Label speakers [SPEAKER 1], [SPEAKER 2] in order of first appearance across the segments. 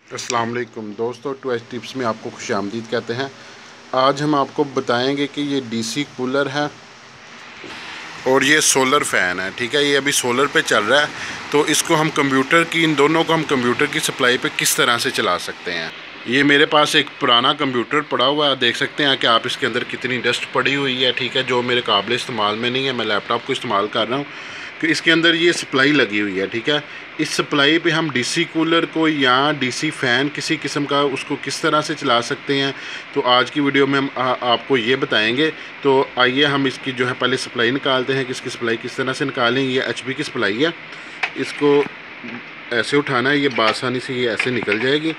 [SPEAKER 1] अस्सलाम वालेकुम दोस्तों, ट्वेस्ट टिप्स में आपको खुशामदीद कहते हैं। आज हम आपको बताएंगे कि ये डीसी कूलर है और ये सोलर फ़ैन है। ठीक है, ये अभी सोलर पे चल रहा है, तो इसको हम कंप्यूटर की, इन दोनों को हम कंप्यूटर की सप्लाई पे किस तरह से चला सकते हैं। ये मेरे पास एक पुराना कंप्यूटर पड़ा हुआ है, देख सकते हैं कि आप इसके अंदर कितनी डस्ट पड़ी हुई है। ठीक है, जो मेरे काबिल इस्तेमाल में नहीं है, मैं लैपटॉप को इस्तेमाल कर रहा हूँ कि इसके अंदर ये सप्लाई लगी हुई है। ठीक है, इस सप्लाई पे हम डीसी कूलर को या डीसी फ़ैन किसी किस्म का उसको किस तरह से चला सकते हैं, तो आज की वीडियो में हम आपको ये बताएंगे। तो आइए हम इसकी जो है पहले सप्लाई निकालते हैं कि इसकी सप्लाई किस तरह से निकालें। ये एचपी की सप्लाई है, इसको ऐसे उठाना है, ये बासानी से ये ऐसे निकल जाएगी।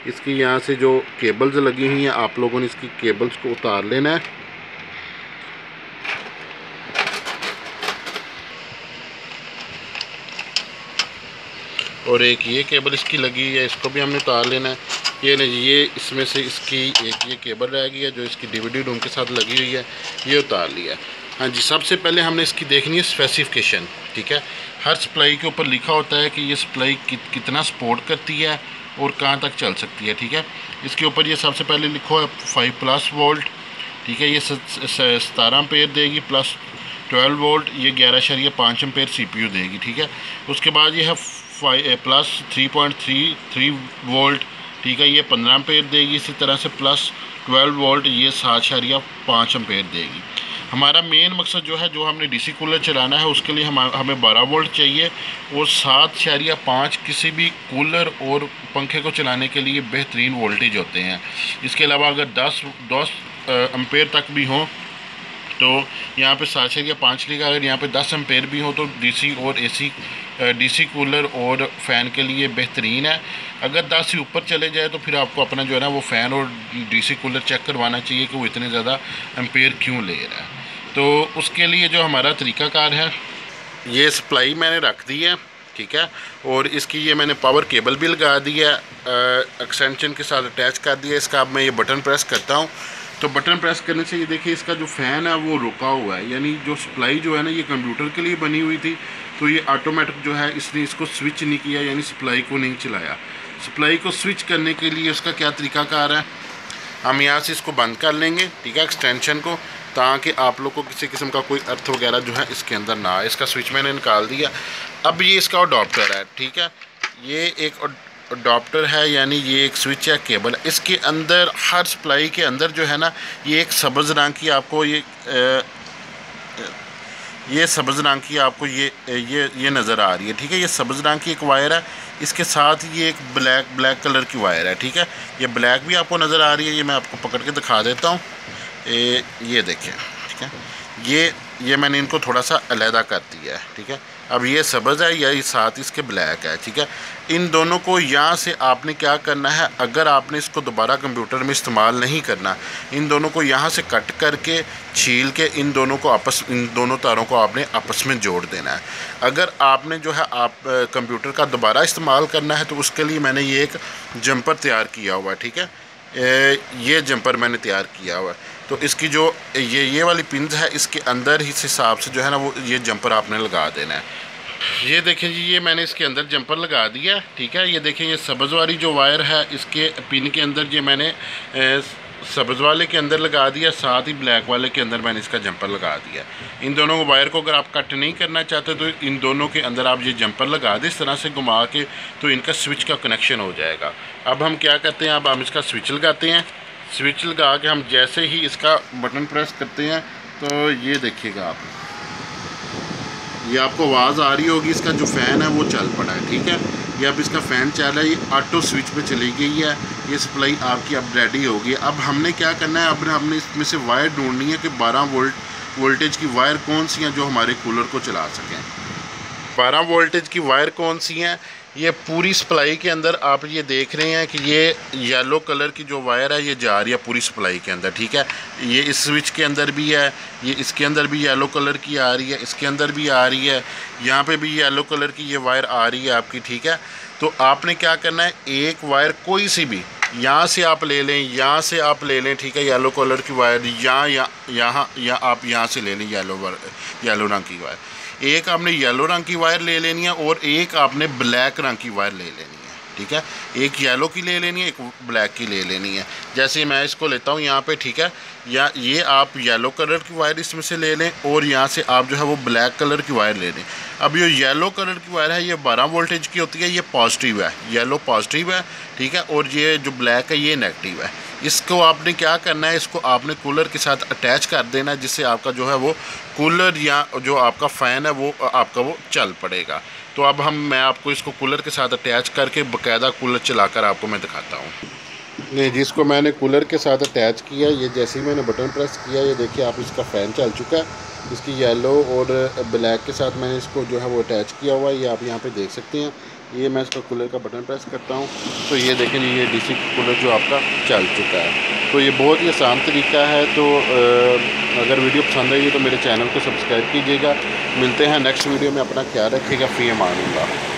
[SPEAKER 1] इसकी यहाँ से जो केबल्स लगी हुई हैं, आप लोगों ने इसकी केबल्स को उतार लेना है। और एक ये केबल इसकी लगी है, इसको भी हमने उतार लेना है। ये नहीं, ये इसमें से इसकी एक ये केबल रह गई है जो इसकी डीवीडी रूम के साथ लगी हुई है, ये उतार लिया। हाँ जी, सबसे पहले हमने इसकी देखनी है स्पेसिफिकेशन। ठीक है, हर सप्लाई के ऊपर लिखा होता है कि ये सप्लाई कितना सपोर्ट करती है और कहाँ तक चल सकती है। ठीक है, इसके ऊपर ये सबसे पहले लिखो है 5+ वोल्ट। ठीक है, ये 17 एम्पेयर देगी, प्लस 12 वोल्ट, ये 11.5 एम्पेयर CPU देगी। ठीक है, उसके बाद ये है प्लस 3.33 वोल्ट। ठीक है, ये 15 एम्पेयर देगी। इसी तरह से प्लस 12 वोल्ट, ये 7.5 एम्पेयर देगी। हमारा मेन मकसद जो है, जो हमने डीसी कूलर चलाना है, उसके लिए हमें 12 वोल्ट चाहिए और 7.5 किसी भी कूलर और पंखे को चलाने के लिए बेहतरीन वोल्टेज होते हैं। इसके अलावा अगर 10 एम्पेयर तक भी हों तो यहाँ पे 7.5 लिखा। अगर यहाँ पे 10 एम्पेयर भी हो तो डीसी और एसी, डीसी कूलर और फ़ैन के लिए बेहतरीन है। अगर 10 से ऊपर चले जाए तो फिर आपको अपना जो है ना वो फ़ैन और डीसी कूलर चेक करवाना चाहिए कि वो इतने ज़्यादा एम्पेयर क्यों ले रहा है। तो उसके लिए जो हमारा तरीक़ाकार है, ये सप्लाई मैंने रख दी है। ठीक है, और इसकी ये मैंने पावर केबल भी लगा दी है, एक्सटेंशन के साथ अटैच कर दिया। इसका अब मैं ये बटन प्रेस करता हूँ तो बटन प्रेस करने से ये देखिए इसका जो फ़ैन है वो रुका हुआ है, यानी जो सप्लाई जो है ना ये कंप्यूटर के लिए बनी हुई थी, तो ये ऑटोमेटिक जो है इसने इसको स्विच नहीं किया, यानी सप्लाई को नहीं चलाया। सप्लाई को स्विच करने के लिए उसका क्या तरीक़ाकार है, हम यहाँ से इसको बंद कर लेंगे। ठीक है, एक्सटेंशन को, ताकि आप लोग को किसी किस्म का कोई अर्थ वगैरह जो है इसके अंदर ना आए। इसका स्विच मैंने निकाल दिया। अब ये इसका अडॉप्टर है। ठीक है, ये एक अडॉप्टर है, यानी ये एक स्विच है, केबल। इसके अंदर हर सप्लाई के अंदर जो है ना ये एक सब्ज़ रंग की आपको ये सब्ज़ रंग की आपको ये नज़र आ रही है। ठीक है, ये सब्ज़ रंग की एक वायर है, इसके साथ ये एक ब्लैक कलर की वायर है। ठीक है, ये ब्लैक भी आपको नज़र आ रही है, ये मैं आपको पकड़ के दिखा देता हूँ। ये देखें। ठीक है, ये मैंने इनको थोड़ा सा अलहदा कर दिया है। ठीक है, अब ये सब्ज़ है, या साथ इसके ब्लैक है। ठीक है, इन दोनों को यहाँ से आपने क्या करना है, अगर आपने इसको दोबारा कंप्यूटर में इस्तेमाल नहीं करना, इन दोनों को यहाँ से कट करके छील के इन दोनों तारों को आपने आपस में जोड़ देना है। अगर आपने जो है आप कंप्यूटर का दोबारा इस्तेमाल करना है तो उसके लिए मैंने ये एक जंपर तैयार किया हुआ है। ठीक है, ये जंपर मैंने तैयार किया हुआ है, तो इसकी जो ये वाली पिन है, इसके अंदर इस हिसाब से जो है ना वो ये जंपर आपने लगा देना है। ये देखें जी, ये मैंने इसके अंदर जंपर लगा दिया। ठीक है, ये देखें, ये सब्ज़ वाली जो वायर है इसके पिन के अंदर ये मैंने सब्ज़ वाले के अंदर लगा दिया, साथ ही ब्लैक वाले के अंदर मैंने इसका जंपर लगा दिया। इन दोनों वायर को अगर आप कट नहीं करना चाहते तो इन दोनों के अंदर आप ये जंपर लगा दें, इस तरह से घुमा के, तो इनका स्विच का कनेक्शन हो जाएगा। अब हम क्या करते हैं, अब हम इसका स्विच लगाते हैं। स्विच लगा के हम जैसे ही इसका बटन प्रेस करते हैं तो ये देखिएगा आप, ये आपको आवाज़ आ रही होगी, इसका जो फ़ैन है वो चल पड़ा है। ठीक है, ये अब इसका फ़ैन चल रहा है, ये ऑटो स्विच पे चली गई है, ये सप्लाई आपकी अब रेडी होगी। अब हमने क्या करना है, अब हमने इसमें से वायर ढूंढनी है कि 12 वोल्टेज की वायर कौन सी हैं जो हमारे कूलर को चला सकें। 12 वोल्टेज की वायर कौन सी हैं, ये पूरी सप्लाई के अंदर आप ये देख रहे हैं कि ये येलो कलर की जो वायर है ये जा रही है पूरी सप्लाई के अंदर। ठीक है, ये इस स्विच के अंदर भी है, ये इसके अंदर भी येलो कलर की आ रही है, इसके अंदर भी आ रही है, यहाँ पे भी येलो कलर की ये वायर आ रही है आपकी। ठीक है, तो आपने क्या करना है, एक वायर कोई सी भी यहाँ से आप ले लें, यहाँ से आप ले लें। ठीक है, येलो कलर की वायर यहाँ आप यहाँ से ले लें, येलो रंग की वायर। एक आपने येलो रंग की वायर ले लेनी है और एक आपने ब्लैक रंग की वायर ले लेनी है। ठीक है। एक येलो की ले लेनी है, एक ब्लैक की ले लेनी है। जैसे मैं इसको लेता हूँ यहाँ पे, ठीक है, या ये आप येलो कलर की वायर इसमें से ले लें और यहाँ से आप जो है वो ब्लैक कलर की वायर ले लें। अब ये येलो कलर की वायर है ये 12 वोल्टेज की होती है, ये पॉजिटिव है, येलो पॉजिटिव है, ठीक है, और ये जो ब्लैक है ये नेगेटिव है। इसको आपने क्या करना है, इसको आपने कूलर के साथ अटैच कर देना है, जिससे आपका जो है वो कूलर या जो आपका फ़ैन है वो आपका वो चल पड़ेगा। तो अब मैं आपको इसको कूलर के साथ अटैच करके बाकायदा कूलर चलाकर आपको मैं दिखाता हूँ। नहीं, जिसको मैंने कूलर के साथ अटैच किया, ये जैसे ही मैंने बटन प्रेस किया, ये देखिए आप इसका फ़ैन चल चुका है। इसकी येलो और ब्लैक के साथ मैंने इसको जो है वो अटैच किया हुआ है, ये आप यहाँ पे देख सकते हैं। ये मैं इसका कूलर का बटन प्रेस करता हूँ तो ये देखें ये डीसी कूलर जो आपका चल चुका है। तो ये बहुत ही आसान तरीका है। तो अगर वीडियो पसंद आई तो मेरे चैनल को सब्सक्राइब कीजिएगा। मिलते हैं नेक्स्ट वीडियो में, अपना ख्याल रखिएगा। फ़ी अमान अल्लाह।